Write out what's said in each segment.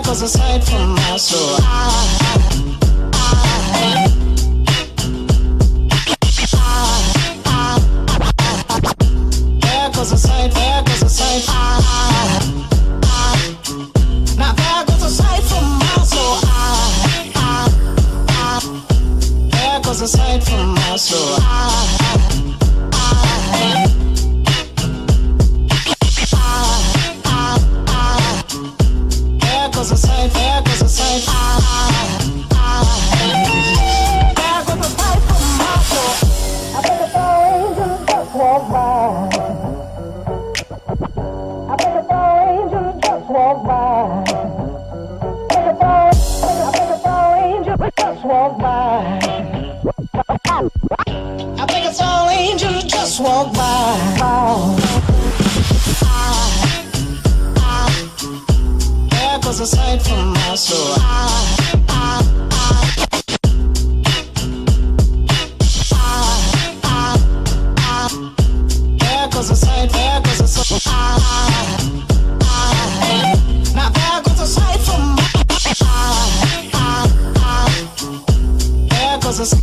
goes a sight from my soul. There goes a sight, there goes a sight. Now there goes a sight from my soul. There goes a sight from my soul. There goes a sight, there goes a sight. There goes a sight from my soul. I think it's all angels just walk by. I think it's all angels just walk by. I think it's all angels just walk by. I think it's all angels just walk by. There goes a sight from my soul. There goes a sight, there goes a sight. Now there goes a sight from my there goes a sight.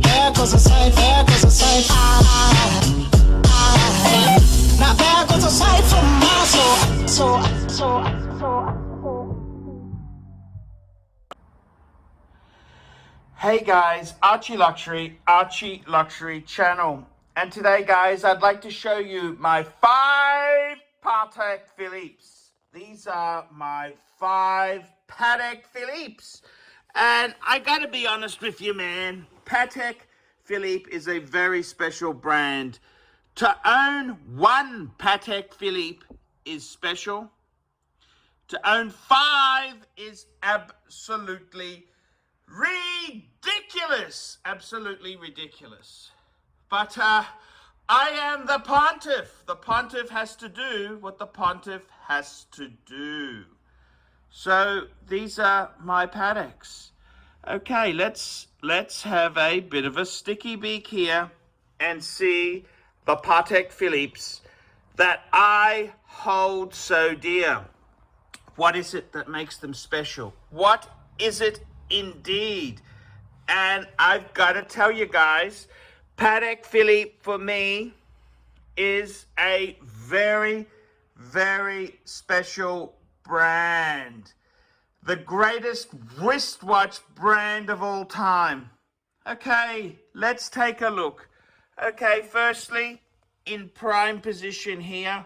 There goes a sight, there goes a sight. Now there goes a sight from my soul. Hey guys, ArchieLuxury channel. And today guys, I'd like to show you my 5 Patek Philippe's. These are my 5 Patek Philippe's. And I gotta be honest with you, man. Patek Philippe is a very special brand. To own 1 Patek Philippe is special. To own 5 is absolutely ridiculous. Absolutely ridiculous. But I am the pontiff. The pontiff has to do what the pontiff has to do. So these are my Pateks. Okay, let's have a bit of a sticky beak here and see the Patek Philippe's that I hold so dear. What is it that makes them special? What is it indeed? And I've got to tell you guys, Patek Philippe for me is a very, very special brand. The greatest wristwatch brand of all time. Okay, let's take a look. Okay, firstly, in prime position here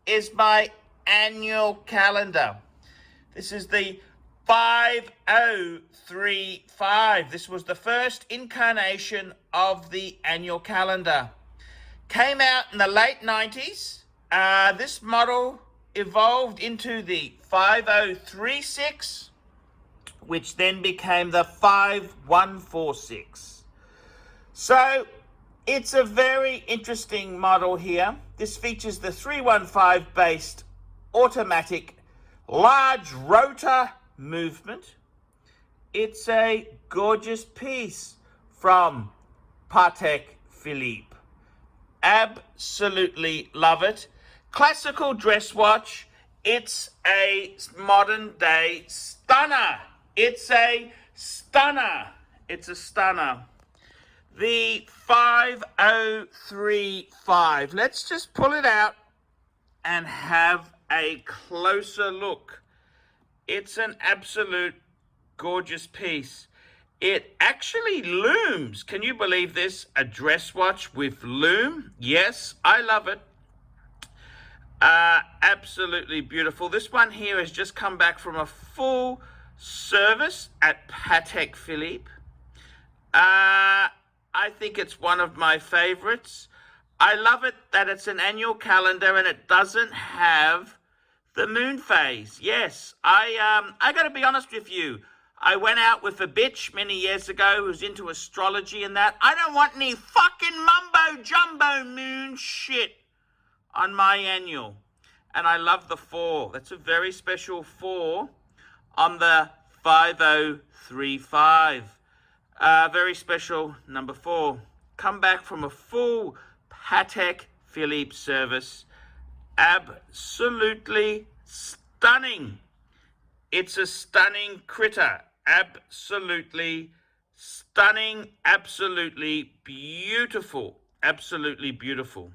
is my annual calendar. This is the 5035. This was the first incarnation of the annual calendar. Came out in the late 90s. This model evolved into the 5036, which then became the 5146. So it's a very interesting model here. This features the 315 based automatic large rotor movement. It's a gorgeous piece from Patek Philippe. Absolutely love it. Classical dress watch. It's a modern day stunner. It's a stunner. It's a stunner. The 5035. Let's just pull it out and have a closer look. It's an absolute gorgeous piece. It actually looms. Can you believe this? A dress watch with loom? Yes, I love it. Absolutely beautiful. This one here has just come back from a full service at Patek Philippe. I think it's one of my favorites. I love it that it's an annual calendar and it doesn't have the moon phase. Yes, I got to be honest with you. I went out with a bitch many years ago who's into astrology and that. I don't want any fucking mumbo jumbo moon shit on my annual. And I love the 4. That's a very special 4 on the 5035. Very special number 4. come back from a full Patek Philippe service. Absolutely stunning. It's a stunning critter. Absolutely stunning, absolutely beautiful, absolutely beautiful.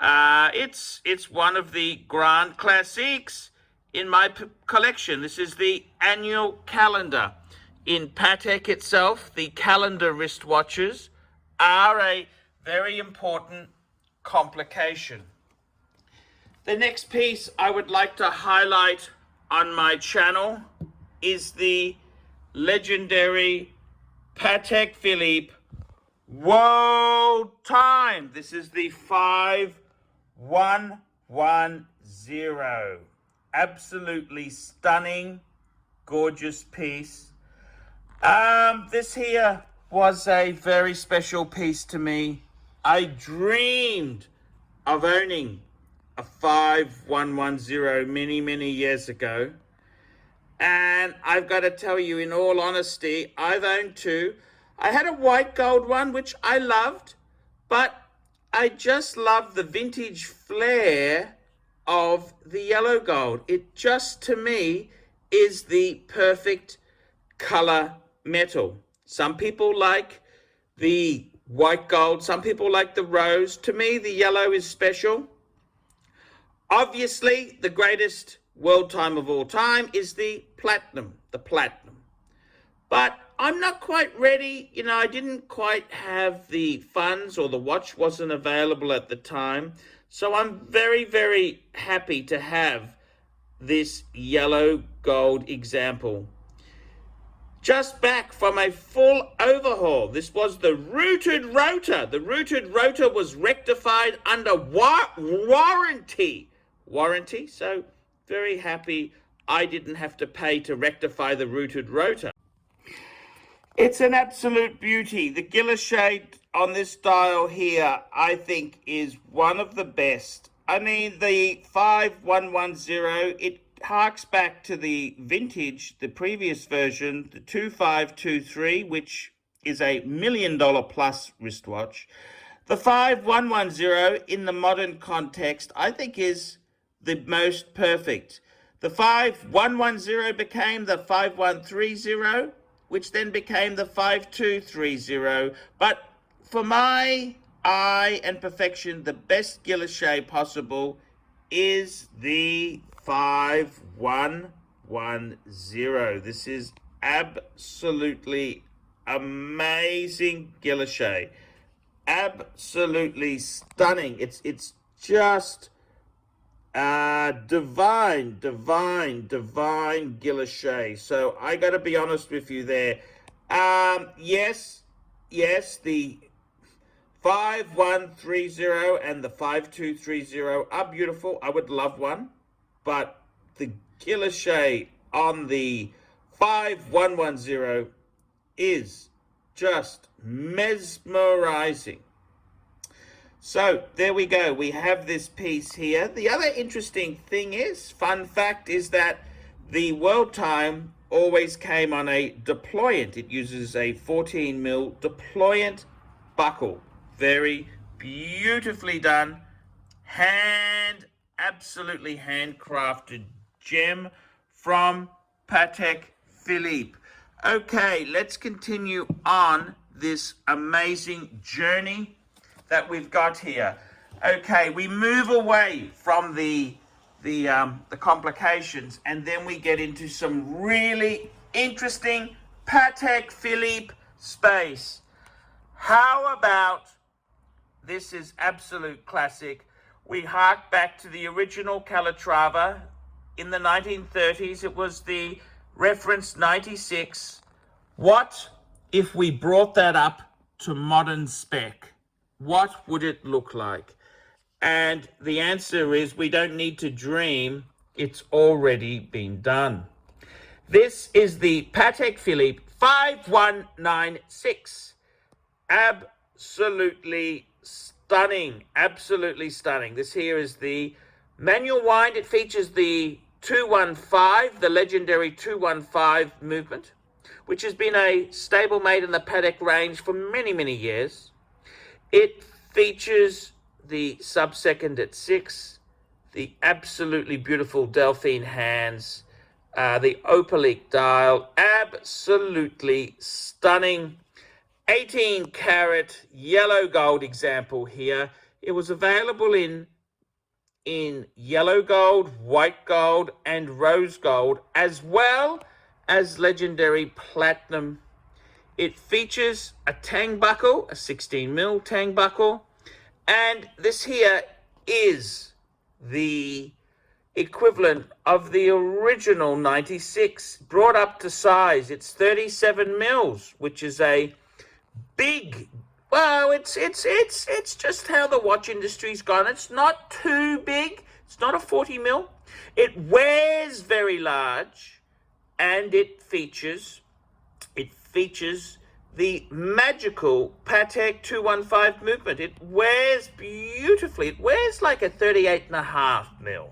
It's one of the grand classiques in my collection. This is the annual calendar. In Patek itself, the calendar wristwatches are a very important complication. The next piece I would like to highlight on my channel is the legendary Patek Philippe World Time. This is the 5110. Absolutely stunning, gorgeous piece. This here was a very special piece to me. I dreamed of owning a 5110 many years ago. And I've got to tell you, in all honesty, I've owned two. I had a white gold one, which I loved, but I just love the vintage flair of the yellow gold. It just, to me, is the perfect color metal. Some people like the white gold, some people like the rose. To me, the yellow is special. Obviously, the greatest world time of all time is the platinum. But I'm not quite ready. You know, I didn't quite have the funds, or the watch wasn't available at the time. So I'm very happy to have this yellow gold example. Just back from a full overhaul. This was the rooted rotor. The rooted rotor was rectified under warranty. So very happy I didn't have to pay to rectify the rooted rotor. It's an absolute beauty. The guilloche on this dial here, I think, is one of the best. I mean, the 5110, it harks back to the vintage, the previous version, the 2523, which is a $1 million plus wristwatch. The 5110 in the modern context, I think, is the most perfect. The 5110 became the 5130, which then became the 5230. But for my eye and perfection, the best guilloche possible is the 5110. This is absolutely amazing guilloche. Absolutely stunning. It's just divine guilloche. So I got to be honest with you there. Yes, the 5130 and the 5230 are beautiful. I would love one, but the guilloche on the 5110 is just mesmerizing. So there we go. We have this piece here. The other interesting thing is, fun fact, is that the World Time always came on a deployant. It uses a 14mm deployant buckle. Very beautifully done. Absolutely handcrafted gem from Patek Philippe. Okay, let's continue on this amazing journey that we've got here. Okay, we move away from the complications, and then we get into some really interesting Patek Philippe space. How about, this is absolute classic. We hark back to the original Calatrava in the 1930s. It was the reference 96. What if we brought that up to modern spec? What would it look like? And the answer is, we don't need to dream. It's already been done. This is the Patek Philippe 5196. Absolutely stunning. Absolutely stunning. This here is the manual wind. It features the 215, the legendary 215 movement, which has been a stablemate in the Patek range for many years. It features the sub-second at 6, the absolutely beautiful Delphine hands, the opalique dial, absolutely stunning. 18 karat yellow gold example here. It was available in yellow gold, white gold, and rose gold, as well as legendary platinum. It features a tang buckle, a 16mm tang buckle, and this here is the equivalent of the original 96 brought up to size. It's 37 mils, which is a big, well, it's just how the watch industry's gone. It's not too big. It's not a 40mm. It wears very large, and it features the magical Patek 215 movement. It wears beautifully. It wears like a 38.5mm.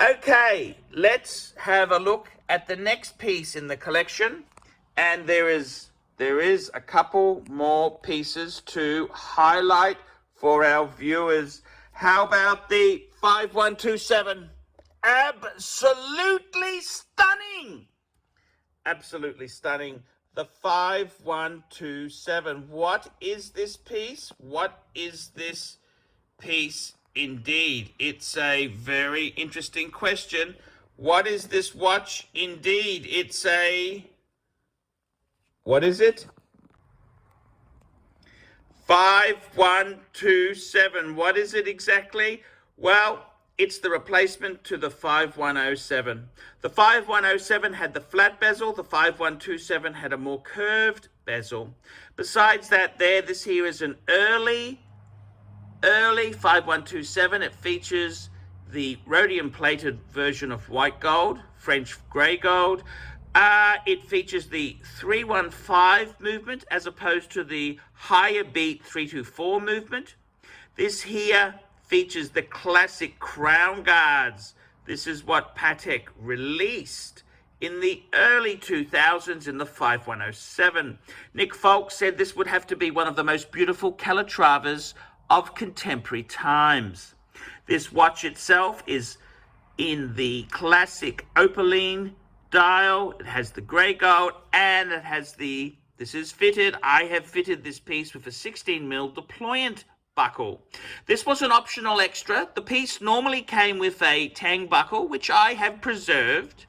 Okay, let's have a look at the next piece in the collection, and there is a couple more pieces to highlight for our viewers. How about the 5127? Absolutely stunning. Absolutely stunning. The 5127. What is this piece? What is this piece indeed? It's a very interesting question. What is this watch indeed? It's a... what is it? 5127. What is it exactly? Well, it's the replacement to the 5107. The 5107 had the flat bezel. The 5127 had a more curved bezel. Besides that, this here is an early 5127. It features the rhodium plated version of white gold, French grey gold. It features the 315 movement as opposed to the higher beat 324 movement. This here features the classic crown guards. This is what Patek released in the early 2000s in the 5107. Nick Folk said this would have to be one of the most beautiful Calatravas of contemporary times. This watch itself is in the classic opaline dial. It has the grey gold, and it has this is fitted. I have fitted this piece with a 16mm deployant buckle. This was an optional extra. The piece normally came with a tang buckle, which I have preserved,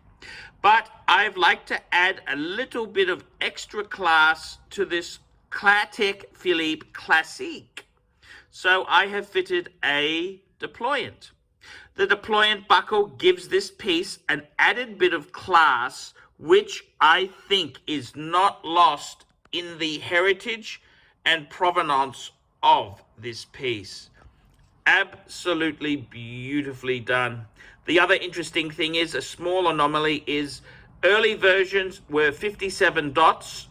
but I've liked to add a little bit of extra class to this Patek Philippe Classique. So I have fitted a deployant. The deployant buckle gives this piece an added bit of class, which I think is not lost in the heritage and provenance of this piece. Absolutely beautifully done. The other interesting thing is, a small anomaly is, early versions were 57 dots,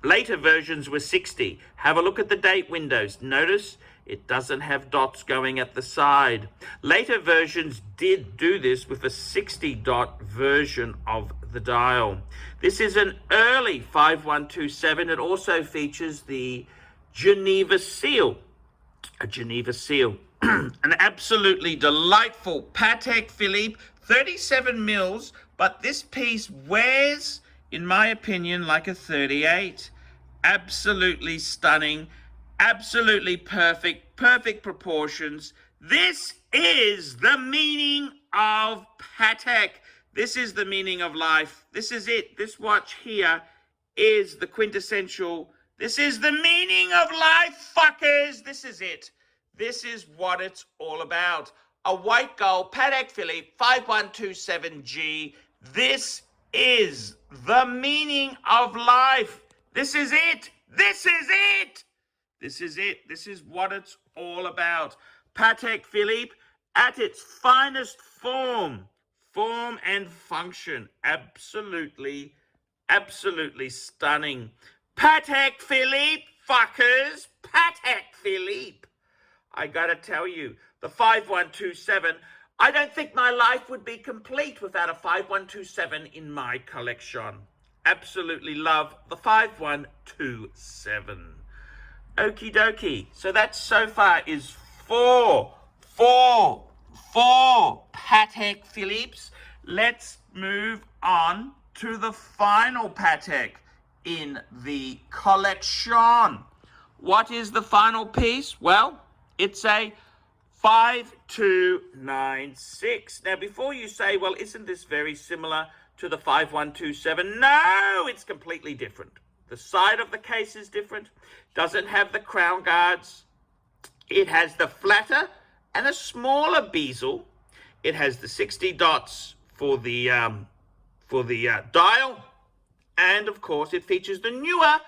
later versions were 60. Have a look at the date windows. Notice it doesn't have dots going at the side. Later versions did do this with a 60 dot version of the dial. This is an early 5127. It also features the Geneva seal. A Geneva seal. An absolutely delightful Patek Philippe, 37 mils, but this piece wears, in my opinion, like a 38. Absolutely stunning. Absolutely perfect proportions. This is the meaning of Patek. This is the meaning of life. This is it. This watch here is the quintessential. This is the meaning of life, fuckers. This is it. This is what it's all about. A white gold Patek Philippe 5127G. This is the meaning of life. This is it. This is it. This is it. This is what it's all about. Patek Philippe at its finest form and function. Absolutely stunning. Patek Philippe, fuckers. Patek Philippe. I gotta tell you, the 5127, I don't think my life would be complete without a 5127 in my collection. Absolutely love the 5127. Okie dokie. So that so far is four Patek Philippe's. Let's move on to the final Patek in the collection. What is the final piece? Well, it's a 5296. Now, before you say, well, isn't this very similar to the 5127? No, it's completely different. The side of the case is different. Doesn't have the crown guards. It has the flatter and a smaller bezel. It has the 60 dots for the dial, and of course, it features the newer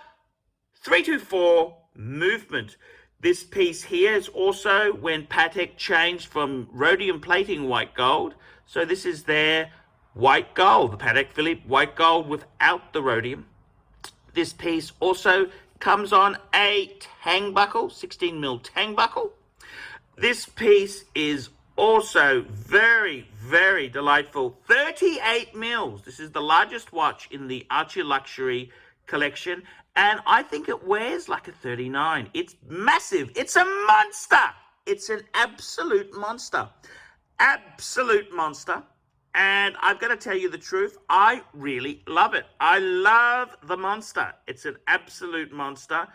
324 movement. This piece here is also when Patek changed from rhodium plating white gold. So this is their white gold, the Patek Philippe white gold without the rhodium. This piece also comes on a tang buckle, 16mm tang buckle. This piece is also very, very delightful. 38 mils. This is the largest watch in the ArchieLuxury collection, and I think it wears like a 39. It's massive. It's a monster. It's an absolute monster. Absolute monster. And I've got to tell you the truth, I really love it. I love the monster. It's an absolute monster.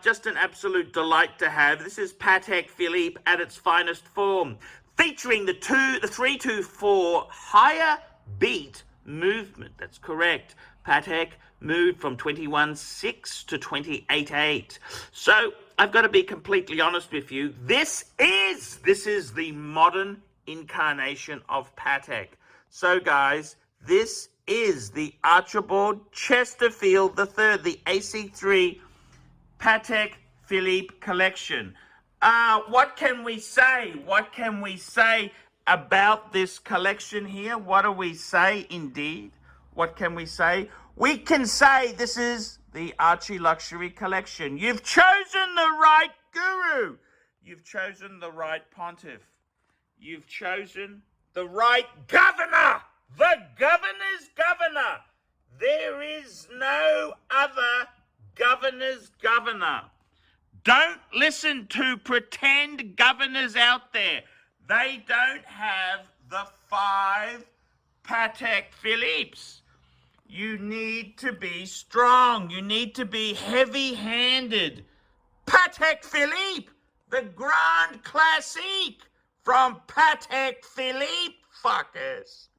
Just an absolute delight to have. This is Patek Philippe at its finest form, featuring the 324 higher beat movement. That's correct. Patek moved from 21.6 to 28.8. So I've got to be completely honest with you. This is the modern incarnation of Patek. So guys, this is the Archibald Chesterfield III, the AC3 Patek Philippe collection. What can we say? What can we say about this collection here? What do we say indeed? What can we say? We can say this is the ArchieLuxury collection. You've chosen the right guru. You've chosen the right pontiff. You've chosen the right governor. The governor's governor. There is no other governor's governor. Don't listen to pretend governors out there. They don't have the 5 Patek Philippe's. You need to be strong. You need to be heavy-handed. Patek Philippe, the Grand Classique from Patek Philippe, fuckers.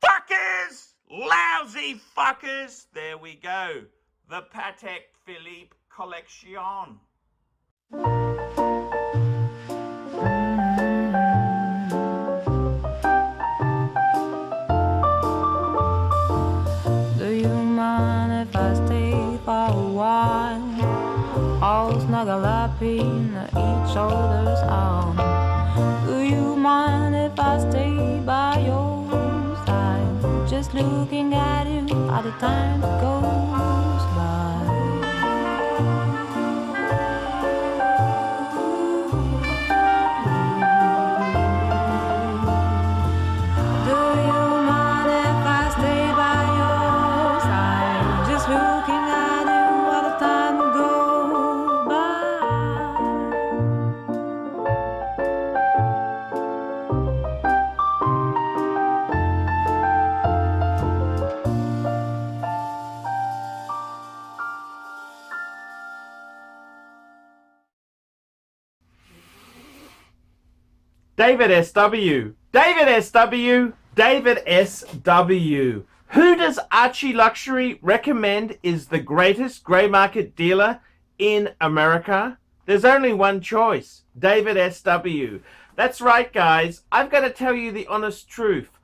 Fuckers! Lousy fuckers! There we go. The Patek Philippe collection. Do you mind if I stay for a while? All snuggle up in each other's arm. Do you mind if I stay by your side? Just looking at you all the time goes by. Do you mind if I stay by your side? Just looking at you all the time goes by. David S.W. David S.W. David S.W. Who does ArchieLuxury recommend is the greatest grey market dealer in America? There's only one choice, David S.W. That's right, guys. I've got to tell you the honest truth.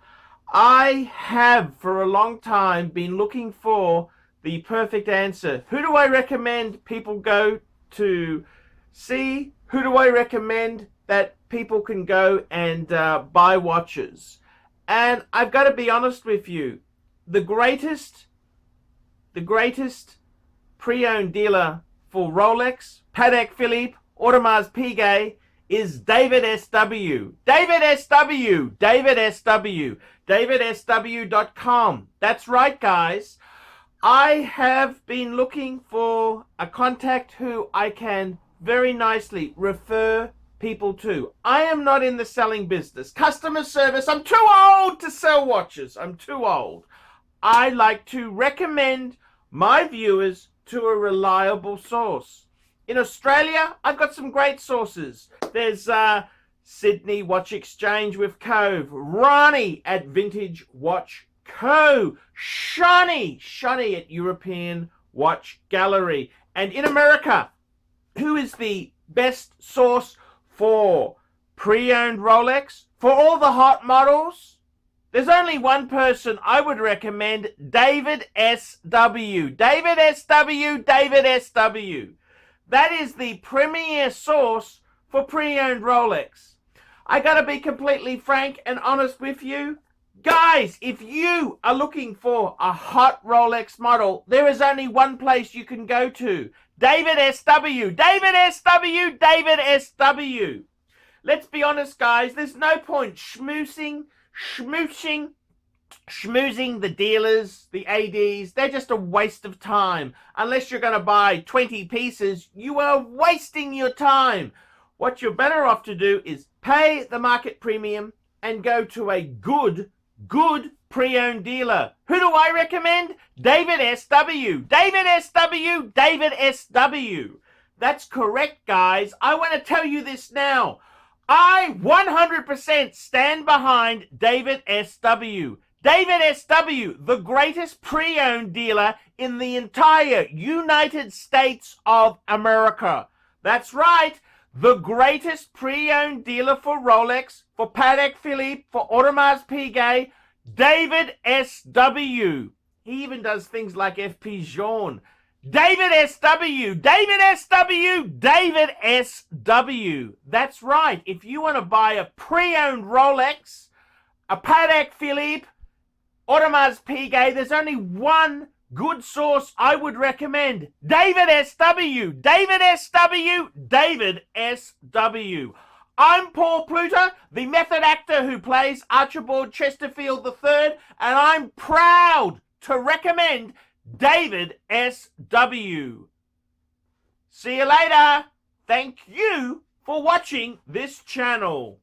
I have for a long time been looking for the perfect answer. Who do I recommend people go to see? Who do I recommend that people can go and buy watches? And I've got to be honest with you, the greatest pre-owned dealer for Rolex, Patek Philippe, Audemars Piguet is David S.W. David S.W. David S.W. DavidSW.com. That's right, guys. I have been looking for a contact who I can very nicely refer people to. I am not in the selling business. Customer service, I'm too old to sell watches. I'm too old. I like to recommend my viewers to a reliable source. In Australia, I've got some great sources. There's Sydney Watch Exchange with Cove, Ronnie at Vintage Watch Co, Shani at European Watch Gallery. And in America, who is the best source for pre-owned Rolex? For all the hot models, there's only one person I would recommend, David S.W. David S.W. David S.W. That is the premier source for pre-owned Rolex. I gotta be completely frank and honest with you. Guys, if you are looking for a hot Rolex model, there is only one place you can go to. David S.W. David S.W. David S.W. Let's be honest, guys. There's no point schmoozing the dealers, the ADs. They're just a waste of time. Unless you're going to buy 20 pieces, you are wasting your time. What you're better off to do is pay the market premium and go to a good pre-owned dealer. Who do I recommend? David S.W. David S.W. David S.W. That's correct, guys. I want to tell you this now. I 100% stand behind David S.W. David S.W., the greatest pre-owned dealer in the entire United States of America. That's right. The greatest pre-owned dealer for Rolex, for Patek Philippe, for Audemars Piguet, David S.W. He even does things like FP Journe. David S.W. David S.W. David S.W. That's right. If you want to buy a pre-owned Rolex, a Patek Philippe, Audemars Piguet, there's only one good source I would recommend. David S.W. David S.W. David S.W. I'm Paul Pluta, the method actor who plays Archibald Chesterfield III, and I'm proud to recommend David S.W. See you later. Thank you for watching this channel.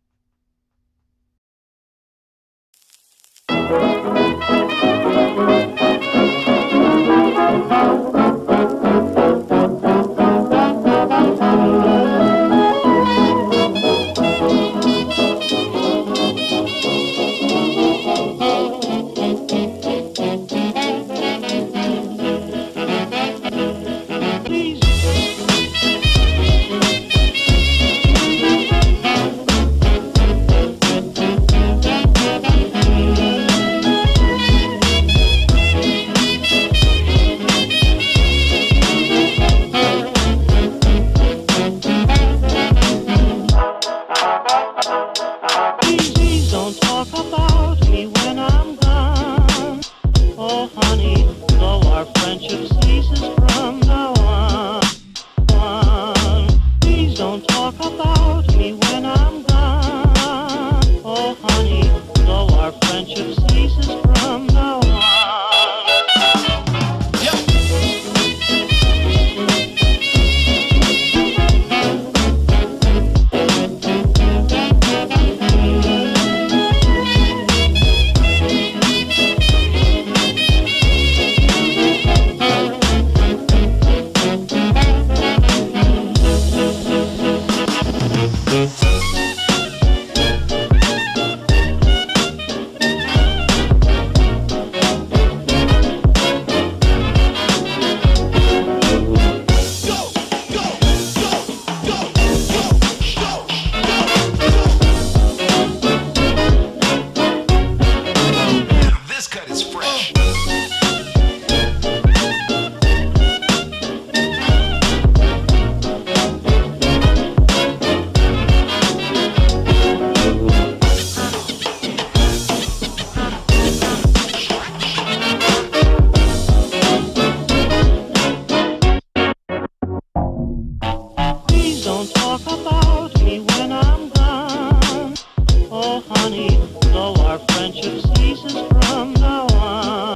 Our friendship ceases from now on.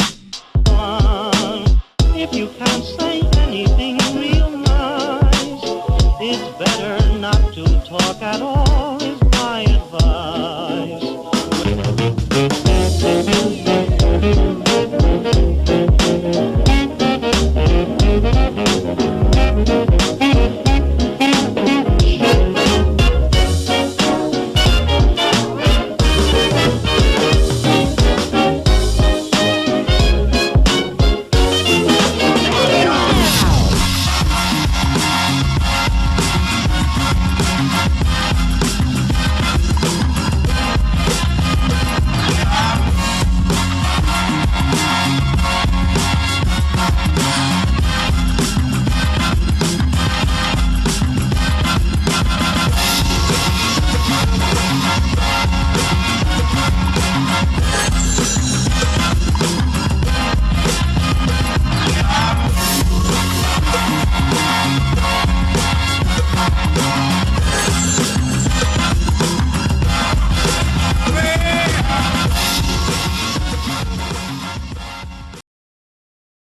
talk at all.